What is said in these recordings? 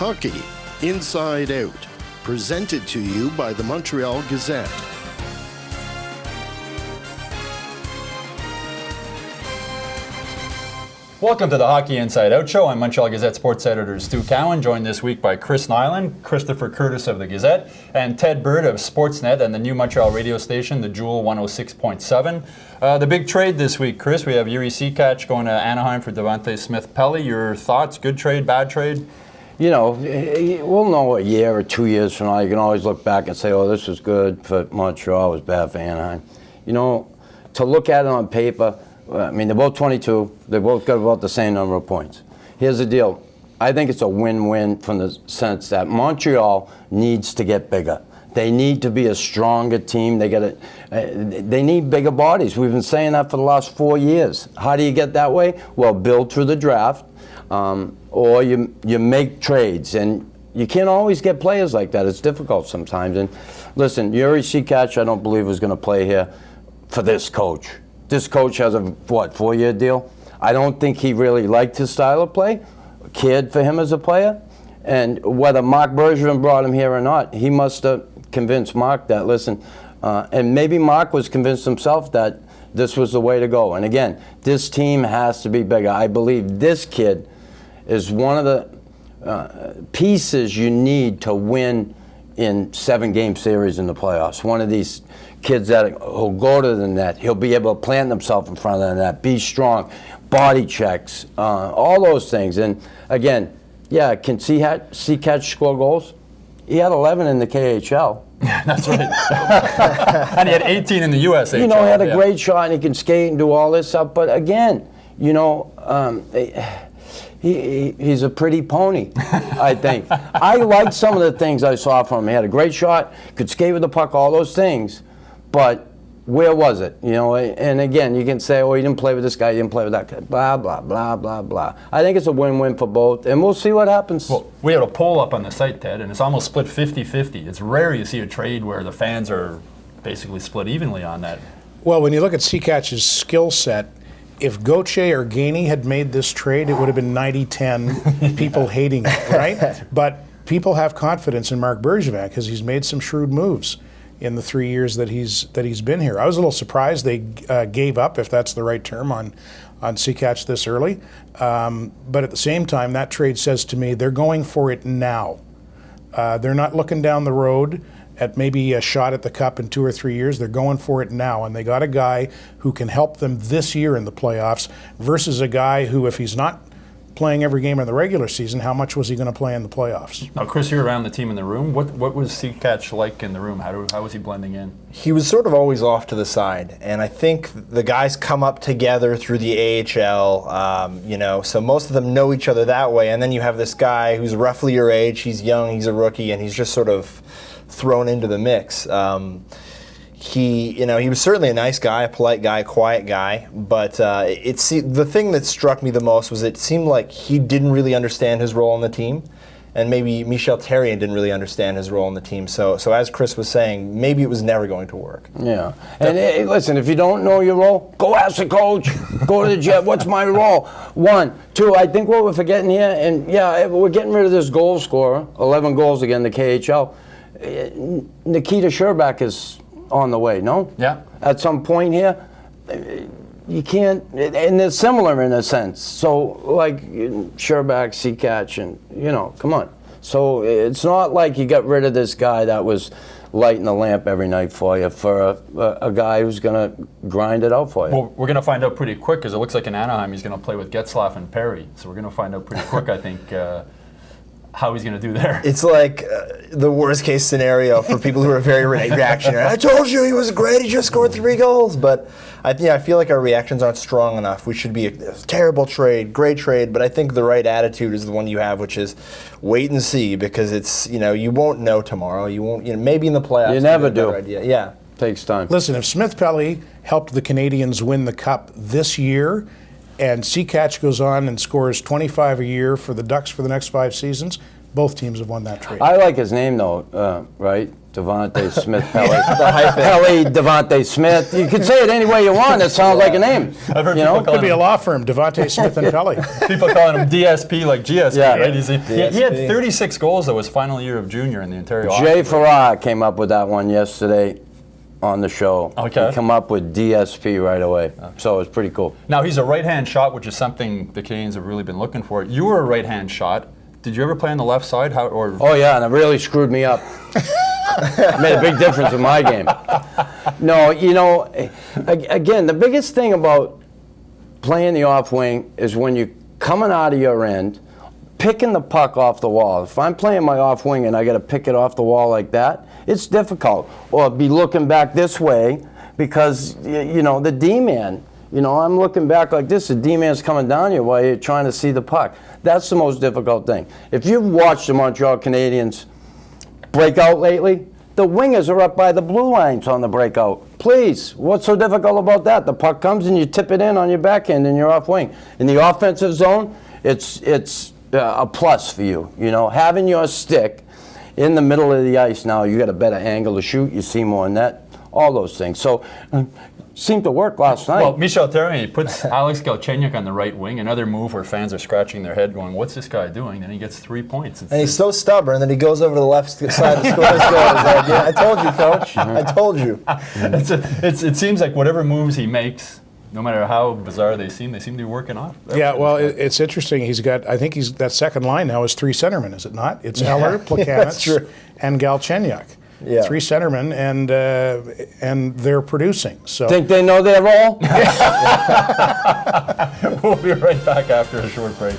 Hockey Inside Out, presented to you by the Montreal Gazette. Welcome to the Hockey Inside Out Show. I'm Montreal Gazette sports editor Stu Cowan, joined this week by Chris Nyland, Christopher Curtis of the Gazette, and Ted Bird of Sportsnet and the new Montreal radio station, the Jewel 106.7. The big trade this week, Chris, we have Jiri Sekac going to Anaheim for Devante Smith-Pelly. Your thoughts? Good trade, bad trade? You know, we'll know a year or 2 years from now. You can always look back and say, oh, this was good for Montreal, it was bad for Anaheim. You know, to look at it on paper, I mean, they're both 22. They both got about the same number of points. Here's the deal. I think it's a win-win from the sense that Montreal needs to get bigger. They need to be a stronger team. They need bigger bodies. We've been saying that for the last 4 years. How do you get that way? Well, build through the draft, or you make trades. And you can't always get players like that. It's difficult sometimes. And listen, Jiri Sekac, I don't believe, is going to play here for this coach. This coach has a, 4-year deal? I don't think he really liked his style of play, cared for him as a player. And whether Marc Bergevin brought him here or not, he must have convinced Marc that, listen, and maybe Marc was convinced himself that this was the way to go. And again, this team has to be bigger. I believe this kid is one of the pieces you need to win in 7-game series in the playoffs. One of these kids that will go to the net, he'll be able to plant himself in front of the net, be strong, body checks, all those things. And again, yeah, can Sekac score goals? He had 11 in the KHL. That's right. And he had 18 in the USHL. You know, he had a great shot and he can skate and do all this stuff. But again, you know, he's a pretty pony, I think. I liked some of the things I saw from him. He had a great shot, could skate with the puck, all those things. But where was it? You know, and again, you can say, oh, he didn't play with this guy, he didn't play with that guy, blah, blah, blah, blah, blah. I think it's a win-win for both, and we'll see what happens. Well, we had a poll up on the site, Ted, and it's almost split 50-50. It's rare you see a trade where the fans are basically split evenly on that. Well, when you look at Sekac's skill set, if Gauthier or Gainey had made this trade, it would have been 90-10 people hating it, right? But people have confidence in Marc Bergevin because he's made some shrewd moves in the 3 years that he's been here. I was a little surprised they gave up, if that's the right term, on Sekac this early. But at the same time, that trade says to me they're going for it now. They're not looking down the road at maybe a shot at the cup in 2 or 3 years. They're going for it now, and they got a guy who can help them this year in the playoffs versus a guy who, if he's not playing every game in the regular season, how much was he going to play in the playoffs? Now, Chris, you're around the team in the room. What was Sekac like in the room? How was he blending in? He was sort of always off to the side, and I think the guys come up together through the AHL, you know, so most of them know each other that way, and then you have this guy who's roughly your age, he's young, he's a rookie, and he's just sort of thrown into the mix. He was certainly a nice guy, a polite guy, a quiet guy, but the thing that struck me the most was it seemed like he didn't really understand his role on the team, and maybe Michel Therrien didn't really understand his role on the team. So as Chris was saying, maybe it was never going to work. Yeah, and listen, if you don't know your role, go ask the coach, go to the jet, what's my role? 1, 2, I think what we're forgetting here, and yeah, we're getting rid of this goal scorer, 11 goals again, the KHL. Nikita Sherbak is on the way, no? Yeah. At some point here, you can't, and they're similar in a sense. So, like, Sherbak, Sekac, and, you know, come on. So, it's not like you got rid of this guy that was lighting the lamp every night for you, for a guy who's going to grind it out for you. Well, we're going to find out pretty quick, because it looks like in Anaheim he's going to play with Getzlaf and Perry. So, we're going to find out pretty quick, I think, how he's going to do there. It's like the worst case scenario for people who are very reactionary. I told you he was great, he just scored 3 goals. But I feel like our reactions aren't strong enough. We should be a terrible trade, great trade, but I think the right attitude is the one you have, which is wait and see, because it's, you know, you won't know tomorrow. You won't, you know, maybe in the playoffs. You never do. Idea. Yeah. Takes time. Listen, if Smith-Pelly helped the Canadiens win the Cup this year, and Sekac goes on and scores 25 a year for the Ducks for the next 5 seasons, Both teams have won that trade. I like his name though, right? Devontae Smith Pelly. Pelly Devontae Smith. You can say it any way you want. It sounds like a name. I've heard You people know? call Could be a him, law firm, Devontae Smith and Pelly. people calling him DSP like GSP, Yeah. right? He had DSP. 36 goals though his final year of junior in the Ontario. Jay Farrar came up with that one yesterday on the show. Okay. He come up with DSP right away. So it's pretty cool. Now he's a right-hand shot, which is something the Canadiens have really been looking for. You were a right-hand shot. Did you ever play on the left side? Oh yeah, and it really screwed me up. Made a big difference in my game. No, you know, again, the biggest thing about playing the off wing is when you're coming out of your end, picking the puck off the wall. If I'm playing my off wing and I got to pick it off the wall like that, it's difficult. Or be looking back this way because, you know, the D-man, you know, I'm looking back like this, the D-man's coming down you while you're trying to see the puck. That's the most difficult thing. If you've watched the Montreal Canadiens breakout lately, the wingers are up by the blue lines on the breakout. Please, what's so difficult about that? The puck comes and you tip it in on your backhand and you're off wing. In the offensive zone, it's a plus for you. You know, having your stick in the middle of the ice now, you got a better angle to shoot, you see more net, all those things. So, seemed to work last night. Well, Michel Therrien puts Alex Galchenyuk on the right wing, another move where fans are scratching their head going, what's this guy doing? Then he gets 3 points. And he's so stubborn that he goes over to the left side and scores goals. Like, yeah, I told you, Coach. I told you. It seems like whatever moves he makes, no matter how bizarre they seem to be working off. Yeah, well, it's interesting. I think that second line now is 3 centermen, is it not? It's Eller, Plekanec, and Galchenyuk. Yeah. 3 centermen, and they're producing. So think they know their role? We'll be right back after a short break.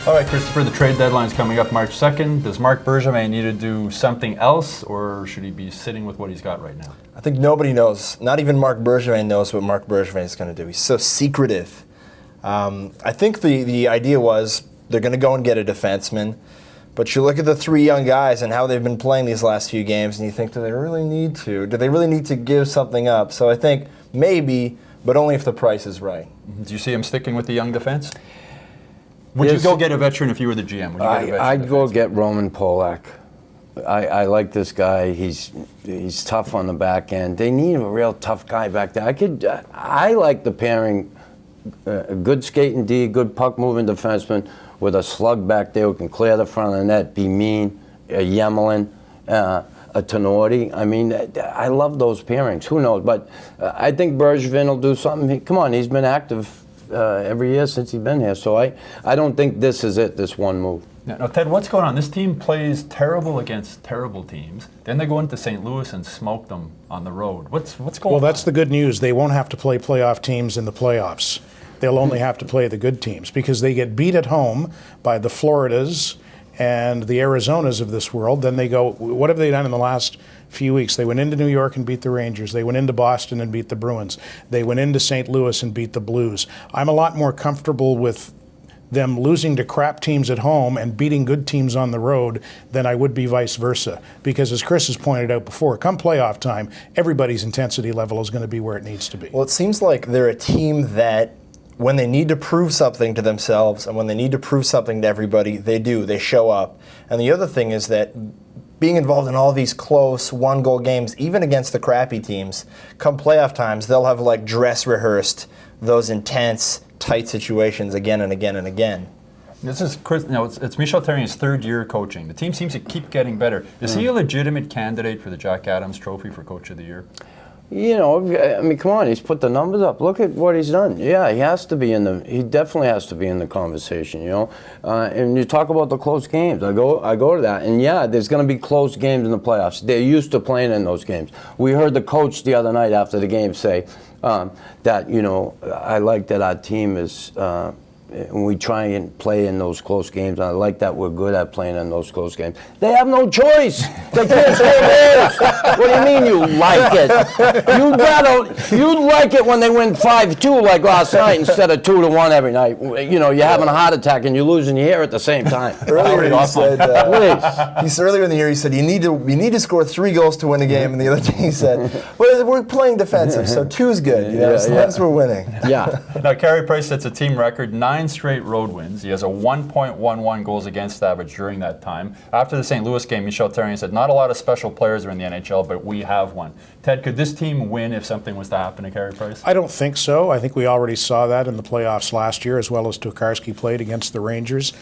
All right, Christopher, the trade deadline's coming up March 2nd. Does Marc Bergevin need to do something else, or should he be sitting with what he's got right now? I think nobody knows. Not even Marc Bergevin knows what Marc Bergevin is going to do. He's so secretive. I think the idea was they're going to go and get a defenseman. But you look at the 3 young guys and how they've been playing these last few games, and you think, do they really need to? Do they really need to give something up? So I think maybe, but only if the price is right. Do you see him sticking with the young defense? Would you go get a veteran if you were the GM? Would you get a veteran I'd go defenseman? get Roman Polak. I like this guy. He's tough on the back end. They need a real tough guy back there. I like the pairing, a good skating D, good puck moving defenseman with a slug back there who can clear the front of the net, be mean, a Yemelin, a Tenorti. I mean, I love those pairings. Who knows? But I think Bergevin will do something. Come on, he's been active every year since he's been here. So I don't think this is it, this one move. Now, Ted, what's going on? This team plays terrible against terrible teams. Then they go into St. Louis and smoke them on the road. What's going on? Well, that's the good news. They won't have to play playoff teams in the playoffs. They'll only have to play the good teams because they get beat at home by the Floridas and the Arizonas of this world. Then they go, what have they done in the last few weeks? They went into New York and beat the Rangers. They went into Boston and beat the Bruins. They went into St. Louis and beat the Blues. I'm a lot more comfortable with them losing to crap teams at home and beating good teams on the road than I would be vice versa. Because as Chris has pointed out before, come playoff time, everybody's intensity level is going to be where it needs to be. Well, it seems like they're a team that when they need to prove something to themselves and when they need to prove something to everybody, they do. They show up. And the other thing is that being involved in all these close one-goal games, even against the crappy teams, come playoff times, they'll have like dress rehearsed those intense, tight situations again and again and again. This is Chris. No, it's Michel Therrien's 3rd year coaching. The team seems to keep getting better. Is he a legitimate candidate for the Jack Adams Trophy for Coach of the Year? You know, I mean, come on, he's put the numbers up. Look at what he's done. Yeah, he definitely has to be in the conversation, you know. And you talk about the close games. I go to that. And yeah, there's going to be close games in the playoffs. They're used to playing in those games. We heard the coach the other night after the game say that, you know, I like that our team is, when we try and play in those close games, I like that we're good at playing in those close games. They have no choice. They can't score goals. What do you mean you like it? You'd like it when they win 5-2 like last night instead of 2-1 every night. You know, you're having a heart attack and you're losing your hair at the same time. Earlier he said, Please. earlier in the year he said you need to score 3 goals to win a game, and the other day he said, well, we're playing defensive, so 2 is good. You know, as long as we're winning. Yeah. Now, Carey Price sets a team record, 9 straight road wins. He has a 1.11 goals against average during that time. After the St. Louis game, Michel Therrien said, not a lot of special players are in the NHL, but we have one. Ted, could this team win if something was to happen to Carey Price? I don't think so. I think we already saw that in the playoffs last year, as well as Tokarski played against the Rangers.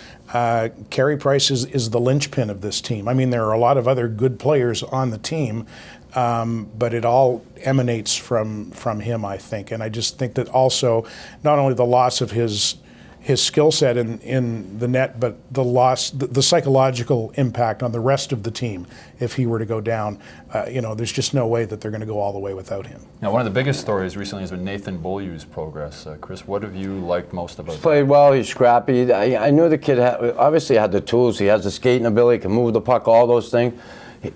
Carey Price is the linchpin of this team. I mean, there are a lot of other good players on the team, but it all emanates from him, I think. And I just think that also not only the loss of his skill set in the net, but the psychological impact on the rest of the team if he were to go down. There's just no way that they're going to go all the way without him. Now, one of the biggest stories recently has been Nathan Beaulieu's progress. Chris, what have you liked most about him? Played well, he's scrappy. I knew the kid obviously had the tools. He has the skating ability, can move the puck, all those things.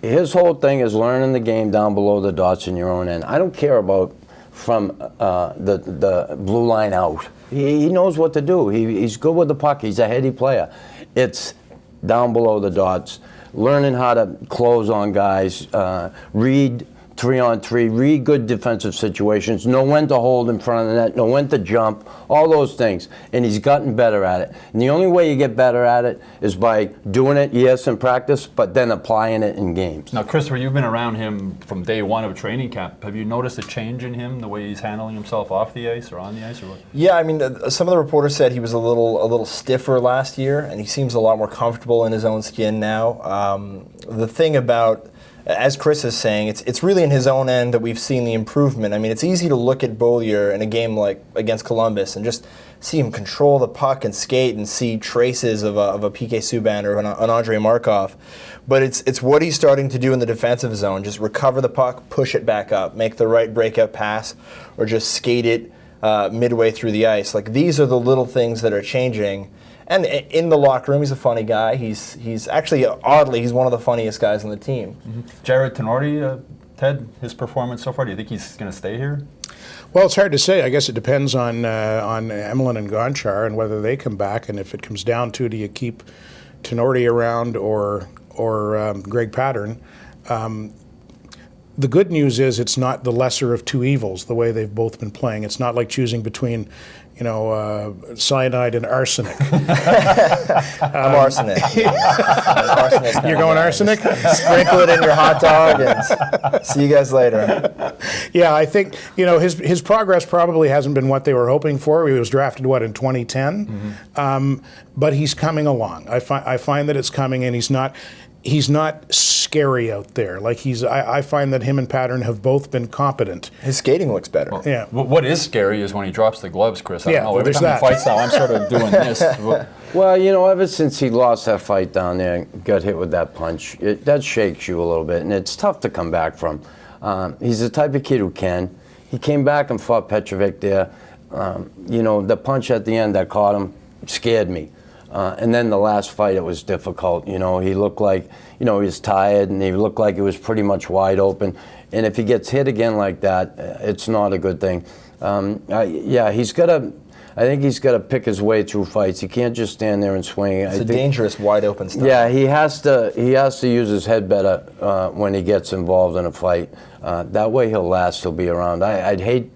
His whole thing is learning the game down below the dots in your own end. I don't care about from the blue line out. He knows what to do. He's good with the puck. He's a heady player. It's down below the dots, learning how to close on guys, read 3-on-3, read good defensive situations, know when to hold in front of the net, know when to jump, all those things. And he's gotten better at it. And the only way you get better at it is by doing it, yes, in practice, but then applying it in games. Now, Christopher, you've been around him from day one of training camp. Have you noticed a change in him, the way he's handling himself off the ice or on the ice, or what? Yeah, I mean, some of the reporters said he was a little stiffer last year, and he seems a lot more comfortable in his own skin now. The thing about, as Chris is saying, it's really in his own end that we've seen the improvement. I mean, it's easy to look at Beaulieu in a game like against Columbus and just see him control the puck and skate and see traces of a PK Subban or an Andrei Markov. But it's what he's starting to do in the defensive zone, just recover the puck, push it back up, make the right breakout pass, or just skate it midway through the ice. Like, these are the little things that are changing. And in the locker room, he's a funny guy. He's actually, oddly, he's one of the funniest guys on the team. Mm-hmm. Jared Tenorti, Ted, his performance so far, do you think he's going to stay here? Well, it's hard to say. I guess it depends on Emelin and Gonchar and whether they come back. And if it comes down to, do you keep Tenorti around or Greg Pattern? The good news is it's not the lesser of two evils, the way they've both been playing. It's not like choosing between, cyanide and arsenic. I'm arsenic. Arsenic. You're going arsenic? Sprinkle it in your hot dog and see you guys later. Yeah, I think, his progress probably hasn't been what they were hoping for. He was drafted, in 2010? Mm-hmm. But he's coming along. I find that it's coming, and he's not scary out there. Like, I find that him and Pattern have both been competent. His skating looks better. Well, yeah. What is scary is when he drops the gloves, Chris. I don't know. Every there's time that. he fights now, I'm sort of doing this. Well, ever since he lost that fight down there, got hit with that punch, that shakes you a little bit, and it's tough to come back from. He's the type of kid who can. He came back and fought Petrovic there. The punch at the end that caught him scared me. And then the last fight, it was difficult. He looked like, he was tired, and he looked like he was pretty much wide open. And if he gets hit again like that, it's not a good thing. I think he's got to pick his way through fights. He can't just stand there and swing. It's dangerous, wide open stuff. Yeah, he has to use his head better when he gets involved in a fight. That way he'll last, he'll be around. I'd hate,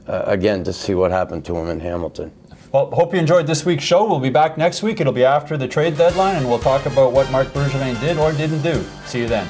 again, to see what happened to him in Hamilton. Well, hope you enjoyed this week's show. We'll be back next week. It'll be after the trade deadline, and we'll talk about what Marc Bergevin did or didn't do. See you then.